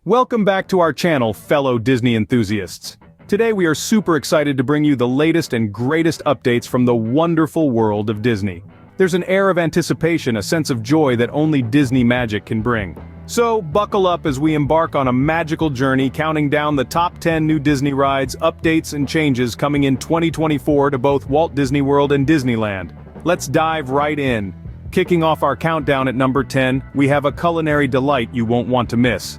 Welcome back to our channel, fellow Disney enthusiasts. Today we are super excited to bring you the latest and greatest updates from the wonderful world of Disney. There's an air of anticipation, a sense of joy that only Disney magic can bring. So buckle up as we embark on a magical journey counting down the top 10 new Disney rides, updates and changes coming in 2024 to both Walt Disney World and Disneyland. Let's dive right in. Kicking off our countdown at number 10, we have a culinary delight you won't want to miss.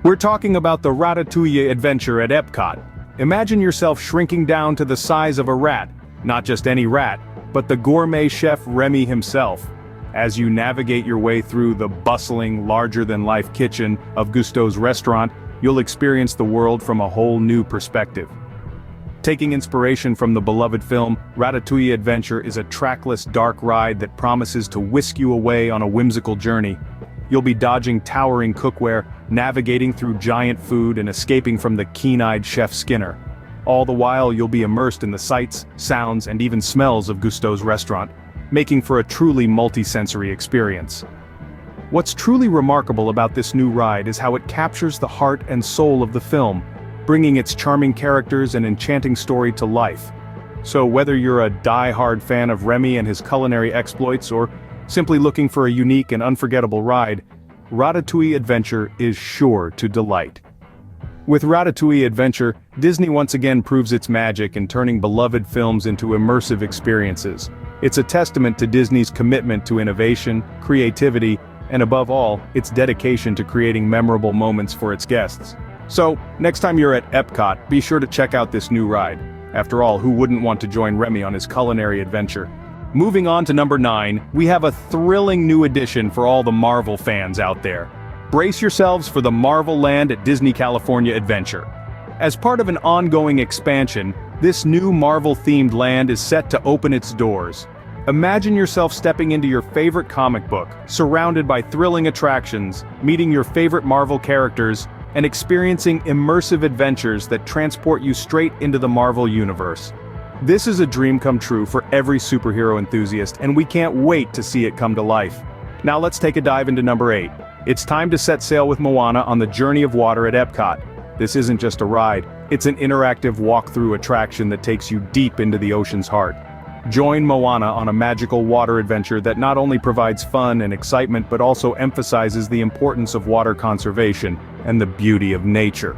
We're talking about the Ratatouille adventure at Epcot. Imagine yourself shrinking down to the size of a rat, not just any rat, but the gourmet chef Remy himself. As you navigate your way through the bustling, larger-than-life kitchen of Gusteau's restaurant, you'll experience the world from a whole new perspective. Taking inspiration from the beloved film, Ratatouille Adventure is a trackless dark ride that promises to whisk you away on a whimsical journey. You'll be dodging towering cookware, navigating through giant food and escaping from the keen-eyed Chef Skinner. All the while you'll be immersed in the sights, sounds and even smells of Gusteau's restaurant, making for a truly multi-sensory experience. What's truly remarkable about this new ride is how it captures the heart and soul of the film, bringing its charming characters and enchanting story to life. So whether you're a die-hard fan of Remy and his culinary exploits or simply looking for a unique and unforgettable ride, Ratatouille Adventure is sure to delight. With Ratatouille Adventure, Disney once again proves its magic in turning beloved films into immersive experiences. It's a testament to Disney's commitment to innovation, creativity, and above all, its dedication to creating memorable moments for its guests. So, next time you're at Epcot, be sure to check out this new ride. After all, who wouldn't want to join Remy on his culinary adventure? Moving on to number 9, we have a thrilling new addition for all the Marvel fans out there. Brace yourselves for the Marvel Land at Disney California Adventure. As part of an ongoing expansion, this new Marvel-themed land is set to open its doors. Imagine yourself stepping into your favorite comic book, surrounded by thrilling attractions, meeting your favorite Marvel characters, and experiencing immersive adventures that transport you straight into the Marvel universe. This is a dream come true for every superhero enthusiast, and we can't wait to see it come to life. Now let's take a dive into number 8. It's time to set sail with Moana on the Journey of Water at Epcot. This isn't just a ride, it's an interactive walk-through attraction that takes you deep into the ocean's heart. Join Moana on a magical water adventure that not only provides fun and excitement but also emphasizes the importance of water conservation and the beauty of nature.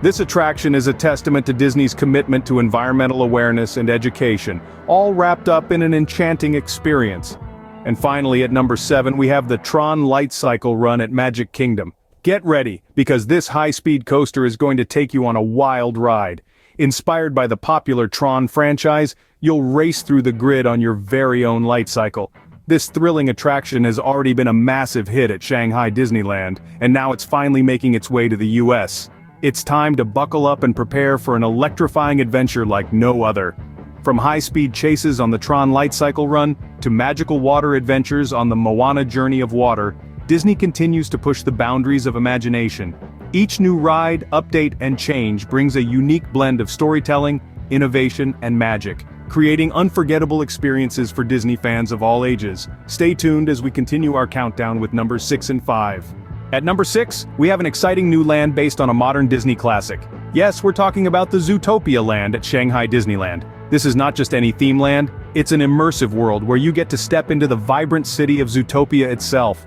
This attraction is a testament to Disney's commitment to environmental awareness and education, all wrapped up in an enchanting experience. And finally, at number 7, we have the Tron Light Cycle run at Magic Kingdom. Get ready, because this high-speed coaster is going to take you on a wild ride. Inspired by the popular Tron franchise, you'll race through the grid on your very own light cycle. This thrilling attraction has already been a massive hit at Shanghai Disneyland, and now it's finally making its way to the US. It's time to buckle up and prepare for an electrifying adventure like no other. From high-speed chases on the Tron Light Cycle run, to magical water adventures on the Moana Journey of Water, Disney continues to push the boundaries of imagination. Each new ride, update, and change brings a unique blend of storytelling, innovation, and magic, creating unforgettable experiences for Disney fans of all ages. Stay tuned as we continue our countdown with numbers 6 and 5. At number 6, we have an exciting new land based on a modern Disney classic. Yes, we're talking about the Zootopia land at Shanghai Disneyland. This is not just any theme land, it's an immersive world where you get to step into the vibrant city of Zootopia itself.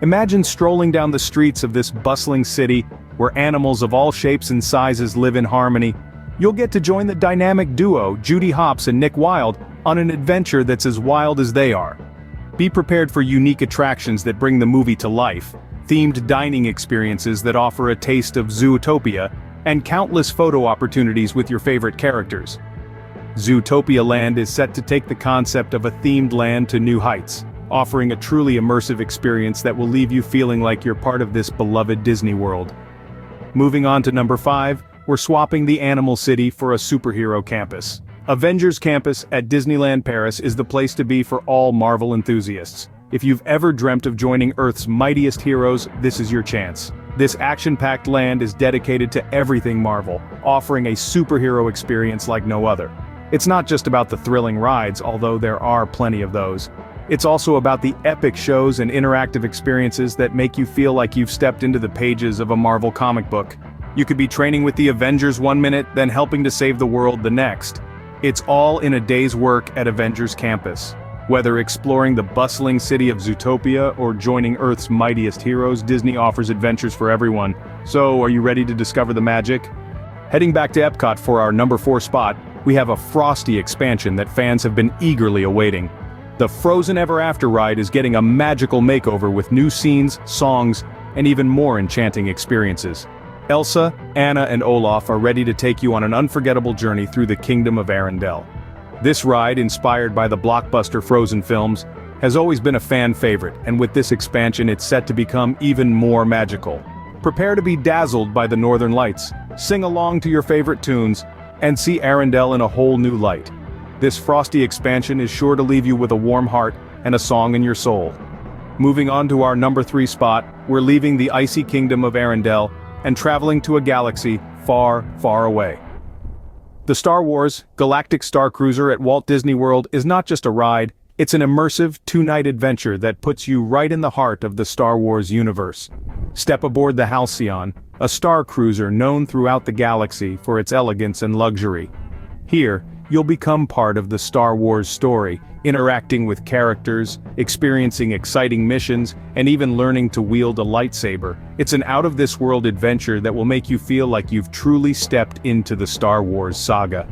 Imagine strolling down the streets of this bustling city, where animals of all shapes and sizes live in harmony. You'll get to join the dynamic duo, Judy Hopps and Nick Wilde, on an adventure that's as wild as they are. Be prepared for unique attractions that bring the movie to life, themed dining experiences that offer a taste of Zootopia, and countless photo opportunities with your favorite characters. Zootopia Land is set to take the concept of a themed land to new heights, offering a truly immersive experience that will leave you feeling like you're part of this beloved Disney world. Moving on to number 5, we're swapping the Animal City for a superhero campus. Avengers Campus at Disneyland Paris is the place to be for all Marvel enthusiasts. If you've ever dreamt of joining Earth's mightiest heroes, this is your chance. This action-packed land is dedicated to everything Marvel, offering a superhero experience like no other. It's not just about the thrilling rides, although there are plenty of those. It's also about the epic shows and interactive experiences that make you feel like you've stepped into the pages of a Marvel comic book. You could be training with the Avengers one minute, then helping to save the world the next. It's all in a day's work at Avengers Campus. Whether exploring the bustling city of Zootopia or joining Earth's mightiest heroes, Disney offers adventures for everyone. So, are you ready to discover the magic? Heading back to Epcot for our number 4 spot, we have a frosty expansion that fans have been eagerly awaiting. The Frozen Ever After ride is getting a magical makeover with new scenes, songs, and even more enchanting experiences. Elsa, Anna, and Olaf are ready to take you on an unforgettable journey through the Kingdom of Arendelle. This ride, inspired by the blockbuster Frozen films, has always been a fan favorite, and with this expansion it's set to become even more magical. Prepare to be dazzled by the Northern Lights, sing along to your favorite tunes, and see Arendelle in a whole new light. This frosty expansion is sure to leave you with a warm heart and a song in your soul. Moving on to our number 3 spot, we're leaving the icy Kingdom of Arendelle and traveling to a galaxy far, far away. The Star Wars Galactic Star Cruiser at Walt Disney World is not just a ride, it's an immersive 2-night adventure that puts you right in the heart of the Star Wars universe. Step aboard the Halcyon, a star cruiser known throughout the galaxy for its elegance and luxury. Here, you'll become part of the Star Wars story, interacting with characters, experiencing exciting missions, and even learning to wield a lightsaber. It's an out-of-this-world adventure that will make you feel like you've truly stepped into the Star Wars saga.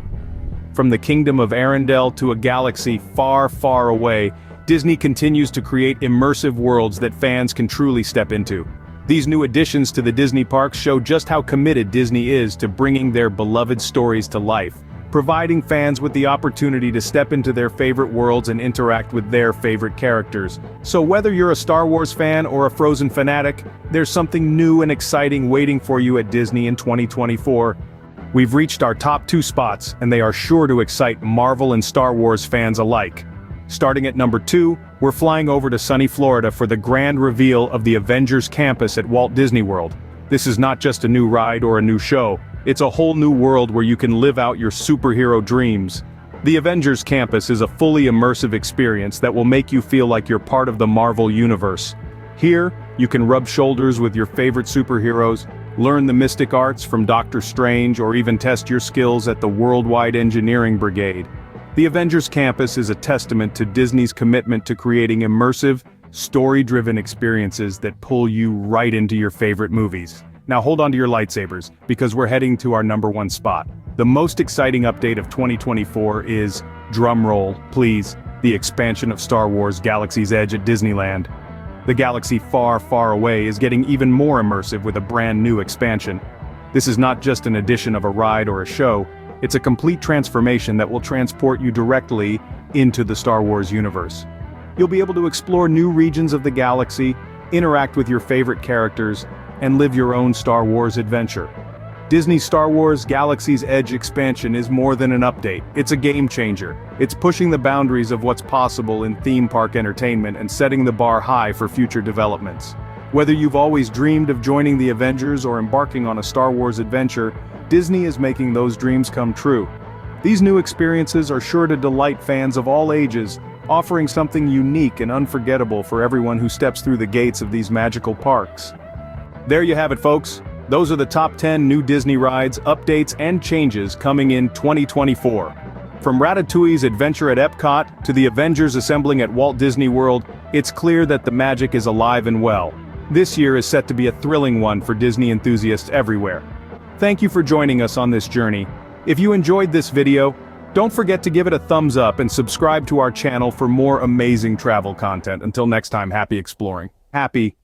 From the Kingdom of Arendelle to a galaxy far, far away, Disney continues to create immersive worlds that fans can truly step into. These new additions to the Disney parks show just how committed Disney is to bringing their beloved stories to life, providing fans with the opportunity to step into their favorite worlds and interact with their favorite characters. So whether you're a Star Wars fan or a Frozen fanatic, there's something new and exciting waiting for you at Disney in 2024. We've reached our top 2 spots, and they are sure to excite Marvel and Star Wars fans alike. Starting at number 2, we're flying over to sunny Florida for the grand reveal of the Avengers Campus at Walt Disney World. This is not just a new ride or a new show. It's a whole new world where you can live out your superhero dreams. The Avengers Campus is a fully immersive experience that will make you feel like you're part of the Marvel Universe. Here, you can rub shoulders with your favorite superheroes, learn the mystic arts from Doctor Strange, or even test your skills at the Worldwide Engineering Brigade. The Avengers Campus is a testament to Disney's commitment to creating immersive, story-driven experiences that pull you right into your favorite movies. Now hold on to your lightsabers, because we're heading to our number 1 spot. The most exciting update of 2024 is, drumroll, please, the expansion of Star Wars Galaxy's Edge at Disneyland. The galaxy far, far away is getting even more immersive with a brand new expansion. This is not just an addition of a ride or a show, it's a complete transformation that will transport you directly into the Star Wars universe. You'll be able to explore new regions of the galaxy, interact with your favorite characters, and live your own Star Wars adventure. Disney's Star Wars Galaxy's Edge expansion is more than an update, it's a game changer. It's pushing the boundaries of what's possible in theme park entertainment and setting the bar high for future developments. Whether you've always dreamed of joining the Avengers or embarking on a Star Wars adventure, Disney is making those dreams come true. These new experiences are sure to delight fans of all ages, offering something unique and unforgettable for everyone who steps through the gates of these magical parks. There you have it, folks. Those are the top 10 new Disney rides, updates, and changes coming in 2024. From Ratatouille's adventure at Epcot to the Avengers assembling at Walt Disney World, it's clear that the magic is alive and well. This year is set to be a thrilling one for Disney enthusiasts everywhere. Thank you for joining us on this journey. If you enjoyed this video, don't forget to give it a thumbs up and subscribe to our channel for more amazing travel content. Until next time, happy exploring. Happy